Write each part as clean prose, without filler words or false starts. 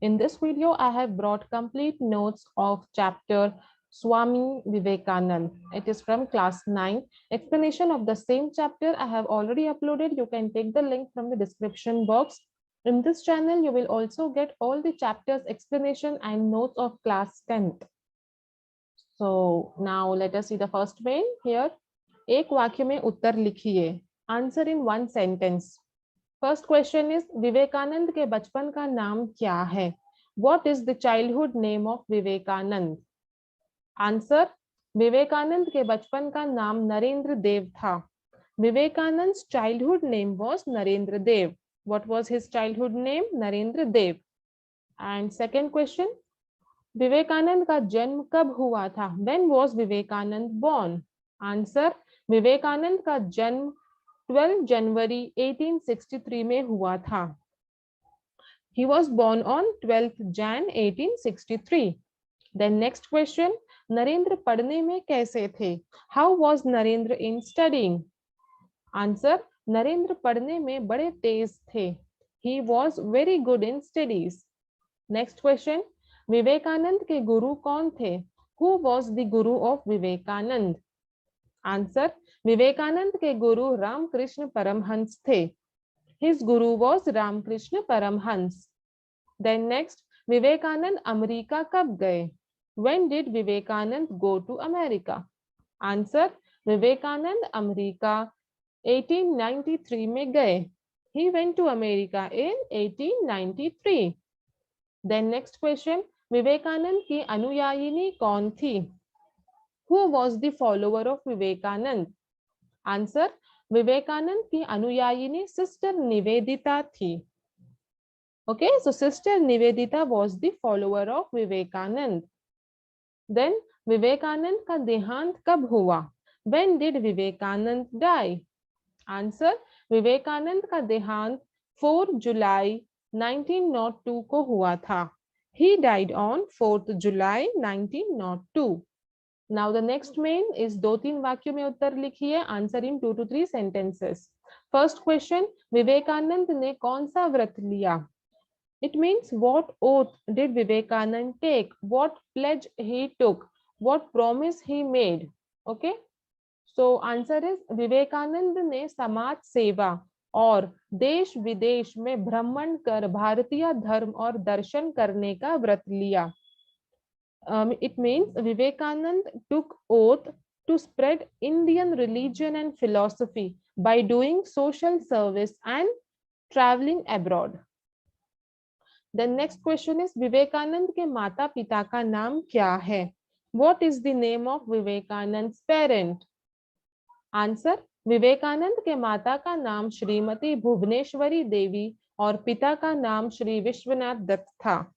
In this video, I have brought complete notes of chapter Swami Vivekanand. It is from class 9. Explanation of the same chapter I have already uploaded. You can take the link from the description box. In this channel, you will also get all the chapters explanation and notes of class 10th. So now let us see the first main here. एक वाक्य में उत्तर लिखिए. Answer in one sentence. First question is Vivekananda के बचपन का नाम क्या है? What is the childhood name of Vivekananda? Answer. Vivekananda के बचपन का नाम नरेंद्र देव था. Vivekanand's childhood name was Narendra Dev. What was his childhood name? Narendra Dev. And second question, Vivekananda का जन्म कब हुआ था? When was Vivekanand born? Answer. Vivekananda का जन्म 12 जनवरी 1863 में हुआ था. He was born on 12th Jan 1863. Then next question, Narendra पढ़ने में कैसे थे? How was Narendra in studying? Answer. Narendra पढ़ने में बड़े तेज थे. He was very good in studies. Next question, Vivekananda के गुरु कौन थे? Who was the guru of Vivekananda? Answer. Vivekananda के गुरु रामकृष्ण परमहंस थे. His guru was Ramakrishna Paramhans. Then next, Vivekananda America कब गए? When did Vivekanand go to America? Answer. Vivekananda America 1893 में गए. He went to America in 1893. Then next question, Vivekananda की अनुयायिनी कौन थी? Who was the follower of Vivekanand? Answer. Vivekananda की अनुयायिनी sister Nivedita थी. Okay, so sister Nivedita was the follower of Vivekanand. Then Vivekananda का देहांत कब हुआ? When did Vivekanand die? Answer. Vivekananda का देहांत 4 जुलाई 1902 को हुआ था. He died on 4th July 1902. Now the next main is 2-3 वाक्यों में उत्तर लिखिए. Answer in 2 to 3 sentences. First question, Vivekananda ने कौन सा व्रत लिया? It means what oath did Vivekanand take? What pledge he took? What promise he made? Okay. So answer is Vivekananda ने समाज सेवा और देश विदेश में भ्रमण कर भारतीय धर्म और दर्शन करने का व्रत लिया. It means Vivekanand took oath to spread Indian religion and philosophy by doing social service and traveling abroad. The next question is Vivekananda के माता पिता का नाम क्या है? What is the name of Vivekanand's parent? Answer. Vivekananda के माता का नाम श्रीमती भुवनेश्वरी देवी और पिता का नाम श्री विश्वनाथ दत्त था.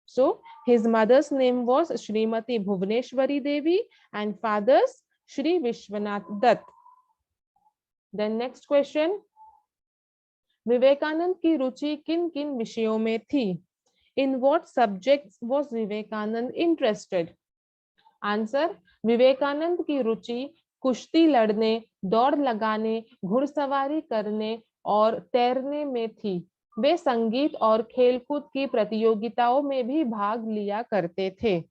So his mother's name was Shrimati Bhuvaneshwari Devi and father's Shri Vishwanath Dutt. Then next question, Vivekananda की रुचि किन किन विषयों में थी? In what subjects was Vivekananda interested? Answer. Vivekananda की रुचि कुश्ती लड़ने, दौड़ लगाने, घुड़सवारी करने और तैरने में थी. वे संगीत और खेलकूद की प्रतियोगिताओं में भी भाग लिया करते थे.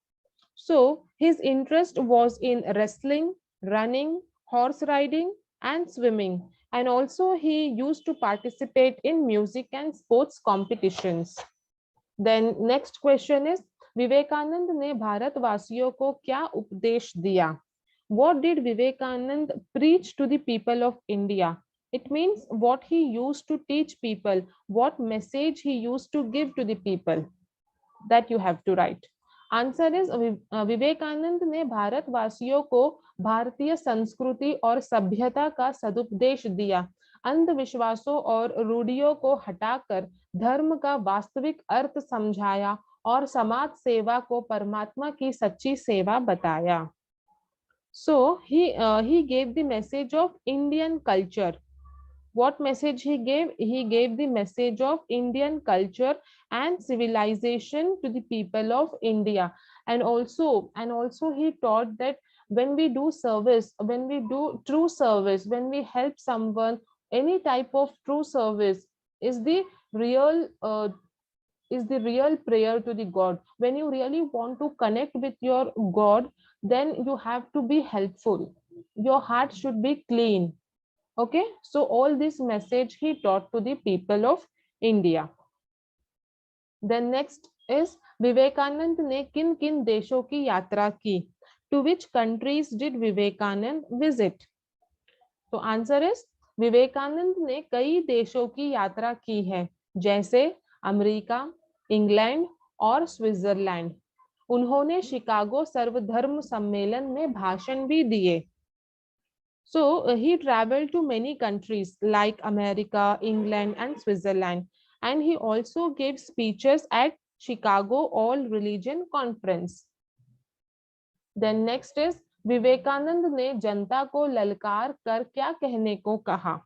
So his interest was in wrestling, running, horse riding and swimming, and also he used to participate in music and sports competitions. Then next question is Vivekananda ने भारतवासियों को क्या उपदेश दिया? What did Vivekanand preach to the people of India? It means what he used to teach people, what message he used to give to the people. That you have to write. Answer is Vivekananda ने भारतवासियों को भारतीय संस्कृति और सभ्यता का सदुपदेश दिया. अंधविश्वासों और रूढ़ियों को हटाकर धर्म का वास्तविक अर्थ समझाया और समाज सेवा को परमात्मा की सच्ची सेवा बताया. So he gave the message of Indian culture. What message he gave? He gave the message of Indian culture and civilization to the people of India. And also he taught that when we do service, when we do true service, when we help someone, any type of true service is the real is the real prayer to the God. When you really want to connect with your God, then you have to be helpful. Your heart should be clean. Okay, so all this message he taught to the people of India. Then next is Vivekananda ने किन किन देशों की यात्रा की? To which countries did Vivekananda visit? तो answer is Vivekananda ने कई देशों की यात्रा की है, जैसे अमेरिका, इंग्लैंड और स्विट्जरलैंड। उन्होंने शिकागो सर्वधर्म सम्मेलन में भाषण भी दिए। So he traveled to many countries like America, England, and Switzerland, and he also gave speeches at Chicago All Religion Conference. Then next is Vivekananda ने जनता को ललकार कर क्या कहने को कहा?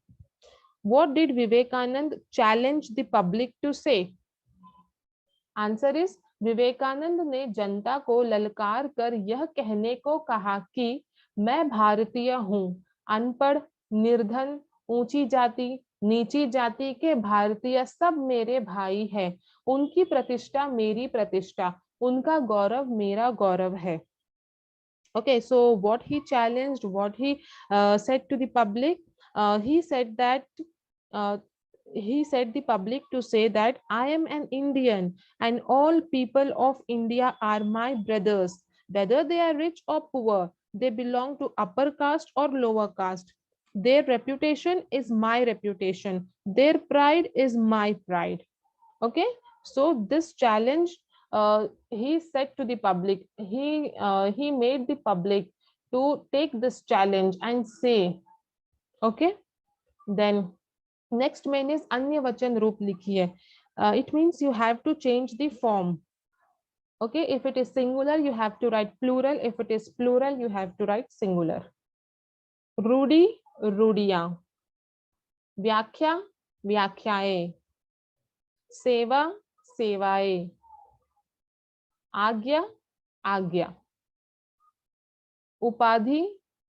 What did Vivekananda challenge the public to say? Answer is Vivekananda ने जनता को ललकार कर यह कहने को कहा कि मैं भारतीय हूँ, अनपढ़, निर्धन, ऊंची जाति, नीची जाति के भारतीय सब मेरे भाई हैं, उनकी प्रतिष्ठा मेरी प्रतिष्ठा, उनका गौरव मेरा गौरव है। Okay, so what he challenged, what he said to the public, he said that he said the public to say that I am an Indian and all people of India are my brothers, whether they are rich or poor, they belong to upper caste or lower caste. Their reputation is my reputation. Their pride is my pride. Okay, so this challenge he said to the public, he made the public to take this challenge and say. Okay, then next main is अन्य वचन रूप लिखिए. It means you have to change the form. Okay, if it is singular you have to write plural, if it is plural you have to write singular. रूढ़ी, रूढ़ियां. व्याख्या, व्याख्याएं. सेवा, सेवाएं. आज्ञा, आज्ञा. उपाधि,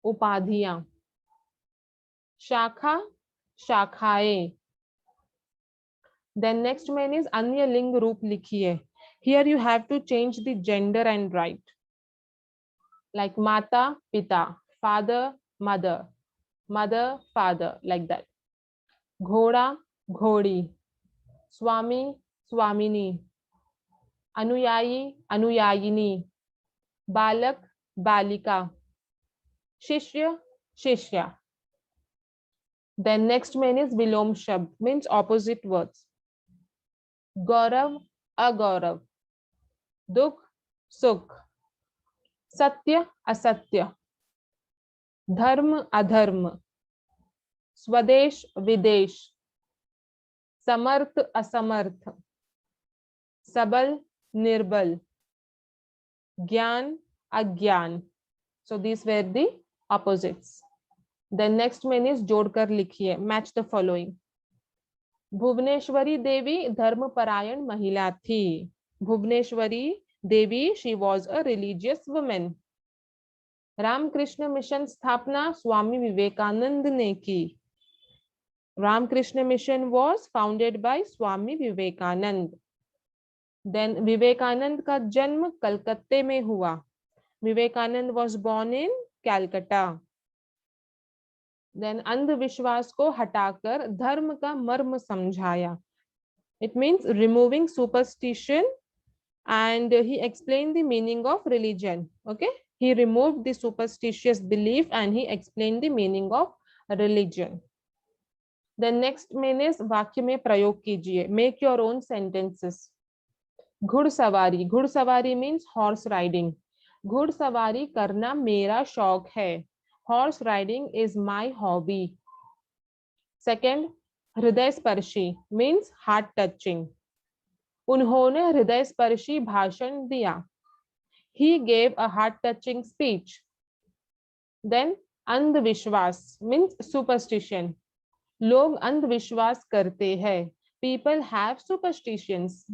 उपाधियां. शाखा, शाखाएं. Then next main is अन्य लिंग रूप लिखिए. Here you have to change the gender and write like माता, पिता, father, mother, mother, father, like that. घोड़ा, घोड़ी. स्वामी, स्वामिनी. अनुयायी, अनुयायिनी. बालक, बालिका. शिष्य, शिष्या. Then next main is विलोम शब्द, means opposite words. गौरव, अगौरव. दुख, सुख. सत्य, असत्य. धर्म, अधर्म. स्वदेश, विदेश. समर्थ, असमर्थ. सबल, निर्बल. ज्ञान, अज्ञान. So these were the opposites. Then next main is जोड़कर लिखिए, match the following. भुवनेश्वरी देवी धर्मपरायण महिला थी. Bhuvaneshwari Devi, she was a religious woman. Ramakrishna Mission स्थापना स्वामी विवेकानंद ने की. Ramakrishna Mission was founded by Swami Vivekanand. Then Vivekanand का जन्म कलकत्ते में हुआ. Vivekanand was born in Calcutta. Then अंधविश्वास को हटाकर धर्म का मर्म समझाया. It means removing superstition, and he explained the meaning of religion. Okay, he removed the superstitious belief and he explained the meaning of religion. Then next main is वाक्य में प्रयोग कीजिए. Make your own sentences. घुड़सवारी, घुड़सवारी means horse riding. घुड़सवारी करना मेरा शौक है. Horse riding is my hobby. Second, हृदय स्पर्शी means heart touching. उन्होंने हृदय स्पर्शी भाषण दिया. He gave a heart touching speech. Then अंधविश्वास means superstition. लोग अंधविश्वास करते हैं. People have superstitions.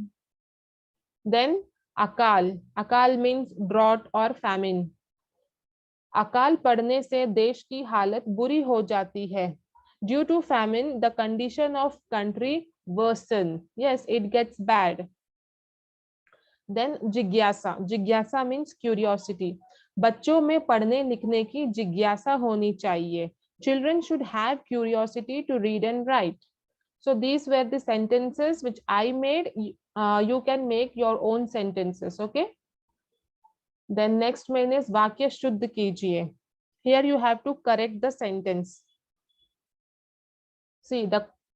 Then अकाल, अकाल means drought or famine. अकाल पड़ने से देश की हालत बुरी हो जाती है. Due to famine, the condition of country worsen. Yes, it gets bad. Then जिज्ञासा, जिज्ञासा मीन्स क्यूरियोसिटी, बच्चों में पढ़ने लिखने की जिज्ञासा होनी चाहिए. Children should have curiosity to read and write. So these were the sentences which I made. You can make your own sentences. Okay. Then next main is वाक्य शुद्ध कीजिए. Here you have to correct the sentence. See,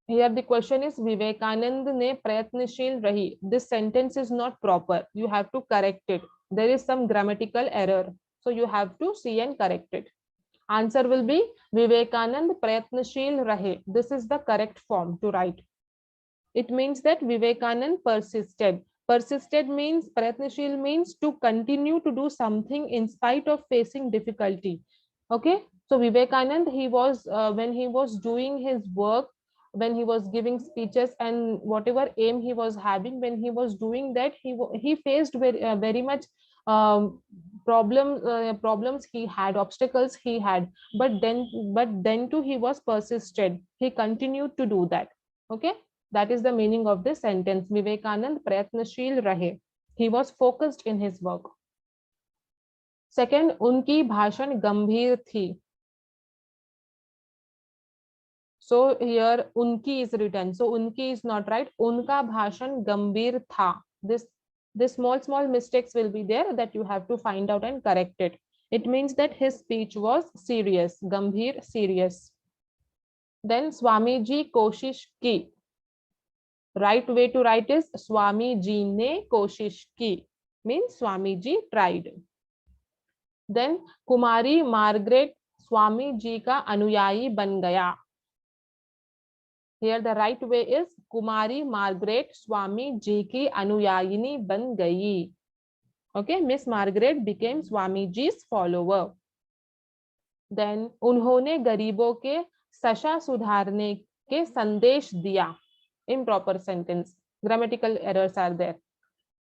here the question is Vivekanand ne prayatnashil rahi. This sentence is not proper. You have to correct it. There is some grammatical error. So you have to see and correct it. Answer will be Vivekanand prayatnashil rahe. This is the correct form to write. It means that Vivekanand persisted. Persisted means, prayatnashil means to continue to do something in spite of facing difficulty. Okay. So Vivekanand, he was, when he was doing his work, when he was giving speeches and whatever aim he was having, when he was doing that, he faced very much problems he had, obstacles he had, but then too he was persisted. He continued to do that. Okay. That is the meaning of this sentence. Vivekanand prayatnashil rahe. He was focused in his work. Second, उनकी भाषण गंभीर थी. So here उनकी is written. So उनकी is not right. उनका भाषण गंभीर था. This small mistakes will be there that you have to find out and correct it. It means that his speech was serious. गंभीर, serious. Then स्वामी जी कोशिश की. Right way to write is Swami ji ने कोशिश की. Means Swami ji tried. Then कुमारी Margaret Swami ji का अनुयायी बन गया. Here the right way is कुमारी मार्गरेट स्वामी जी की अनुयायिनी बन गई. Okay, Miss Margaret became स्वामी जी's follower. Then उन्होंने गरीबों के दशा सुधारने के संदेश दिया. Improper sentence. Grammatical errors are there.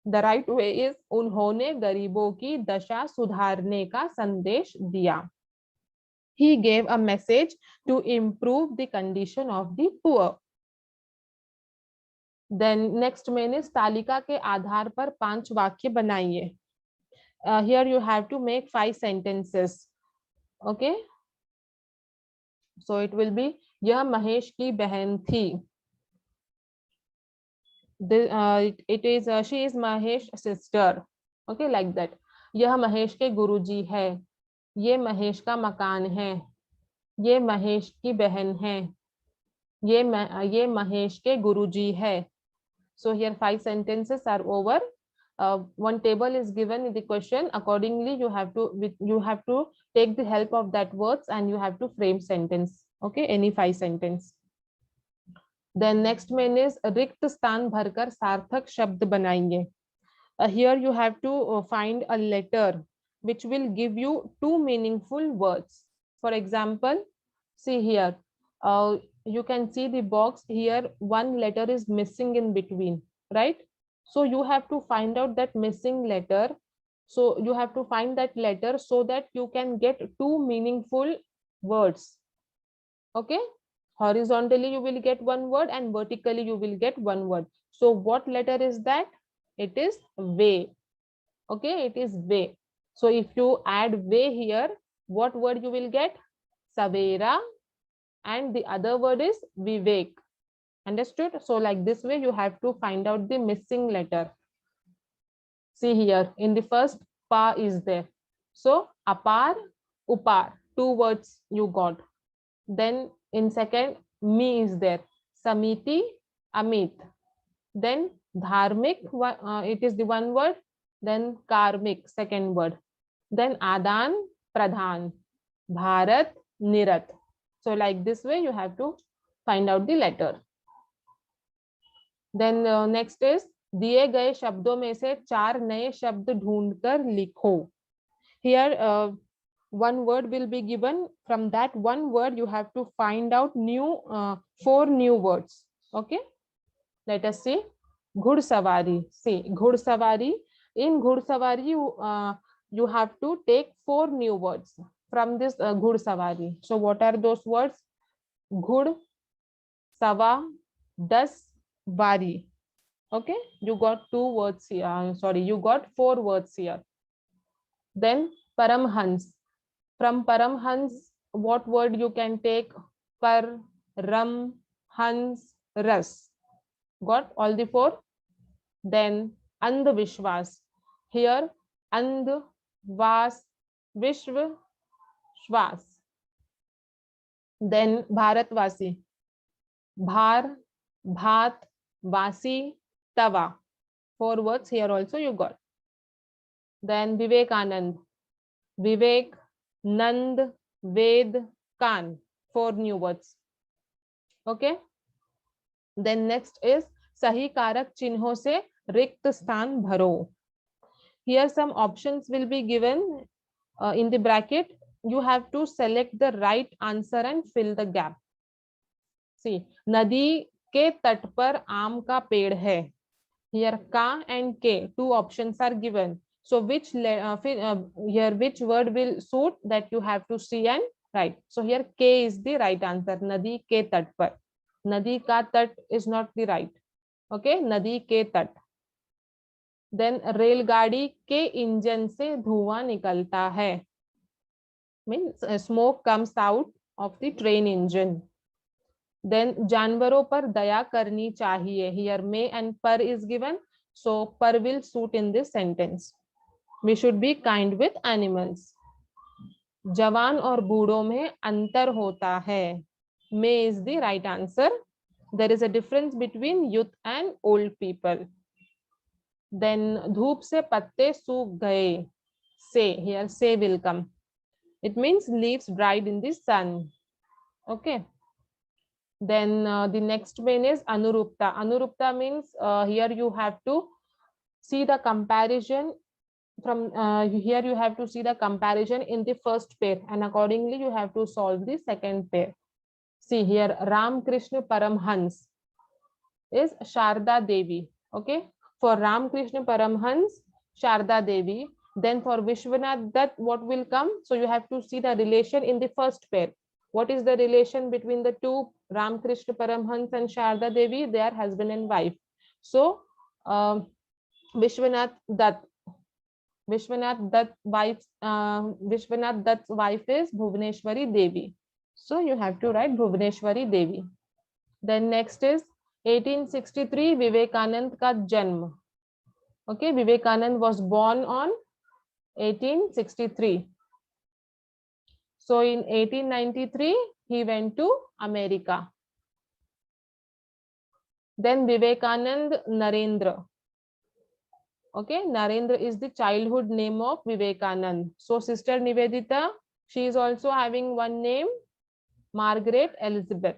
The right way is उन्होंने गरीबों की दशा सुधारने का संदेश दिया. He gave a message to improve the condition of the poor. Then next main is तालिका के आधार पर 5 वाक्य बनाइए. Here you have to make 5 sentences. Okay. So it will be यह महेश की बहन थी. It is she is Mahesh sister. Okay, like that. यह महेश के गुरुजी है. ये महेश का मकान है. ये महेश की बहन है. ये महेश के गुरुजी है. So here 5 sentences are over. One table is given in the question. Accordingly, you have to take the help of that words and you have to frame sentence. Okay, any 5 sentence. Then next main is रिक्त स्थान भरकर सार्थक शब्द बनाएंगे. Here you have to find a letter which will give you 2 meaningful words. For example, see here, you can see the box here, one letter is missing in between, right? So you have to find out that missing letter. So you have to find that letter so that you can get 2 meaningful words. Okay. Horizontally you will get 1 word and vertically you will get 1 word. So what letter is that? It is way. Okay, it is way. So if you add way here, what word you will get? Savera, and the other word is Vivek. Understood? So like this way you have to find out the missing letter. See here, in the first pa is there. So apar, upar, 2 words you got. Then in second, me is there. Samiti, Amit. Then dharmik, it is the 1 word. Then karmik, 2nd word. Then adan, pradhan. Bharat, nirat. So like this way you have to find out the letter. Then next is दिए गए शब्दों में से 4 नए शब्द ढूंढकर लिखो. Here 1 word will be given. From that 1 word you have to find out 4 new words. Okay, let us see. घुड़सवारी. See, घुड़सवारी. In घुड़सवारी you have to take 4 new words from this घुड़सवारी. So what are those words? घुड़, सवा, 10, वारी. Okay, you got 2 words here. Sorry, you got 4 words here. Then Paramhans. From Paramhans, what word you can take? Par, Ram, Hans, Ras. Got all the 4? Then Andhvishwas. Here Andh, Vas, Vishwa, Shwas. Then Bharatvasi. Bhar, Bhat, Vasi, Tava. 4 words here also you got. Then Vivekanand. Vivek, Nand, Ved, Kan. 4 new words. Okay. Then next is सही कारक चिन्हों से रिक्त स्थान भरो. Here some options will be given in the bracket. You have to select the right answer and fill the gap. See, नदी के तट पर आम का पेड़ है. Here ka and k, 2 options are given. So which here which word will suit, that you have to see and write. So here k is the right answer. नदी के तट पर. नदी का तट is not the right. Okay, नदी के तट. Then रेलगाड़ी के इंजन से धुआं निकलता है. Means smoke comes out of the train engine. Then जानवरों पर दया करनी चाहिए. Here may and par is given, so par will suit in this sentence. We should be kind with animals. जवान और बूढ़ों में अंतर होता है. May is the right answer. There is a difference between youth and old people. Then धूप से पत्ते सूख गए. Say, here say will come. It means leaves dried in the sun. Okay. Then the next one is Anurupta. Anurupta means here you have to see the comparison from here you have to see the comparison in the first pair, and accordingly you have to solve the second pair. See here, Ram Krishna Paramhans is Sharda Devi. Okay, for Ram Krishna Paramhans, Sharda Devi. Then for Vishwanath Dutt, what will come? So you have to see the relation in the first pair. What is the relation between the two, Ram Krishna Paramhans and Sharda Devi? They are husband and wife. So Vishwanath Dutt. Vishwanath Dutt's wife is Bhuvaneshwari Devi. So you have to write Bhuvaneshwari Devi. Then next is 1863 Vivekanand ka janm. Okay, Vivekanand was born on 1863. So in 1893 he went to America. Then Vivekanand Narendra. Okay, Narendra is the childhood name of Vivekanand. So sister Nivedita, she is also having one name, Margaret Elizabeth.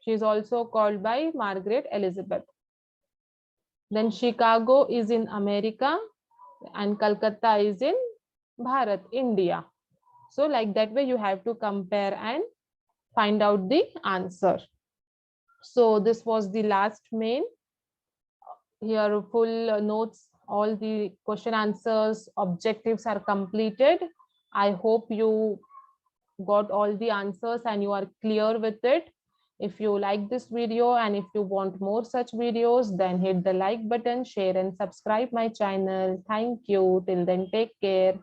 She is also called by Margaret Elizabeth. Then Chicago is in America and Calcutta is in Bharat, India. So like that way you have to compare and find out the answer. So this was the last main. Here full notes, all the question answers, objectives are completed. I hope you got all the answers and you are clear with it. If you like this video and if you want more such videos, then hit the like button, share and subscribe my channel. Thank you. Till then, take care.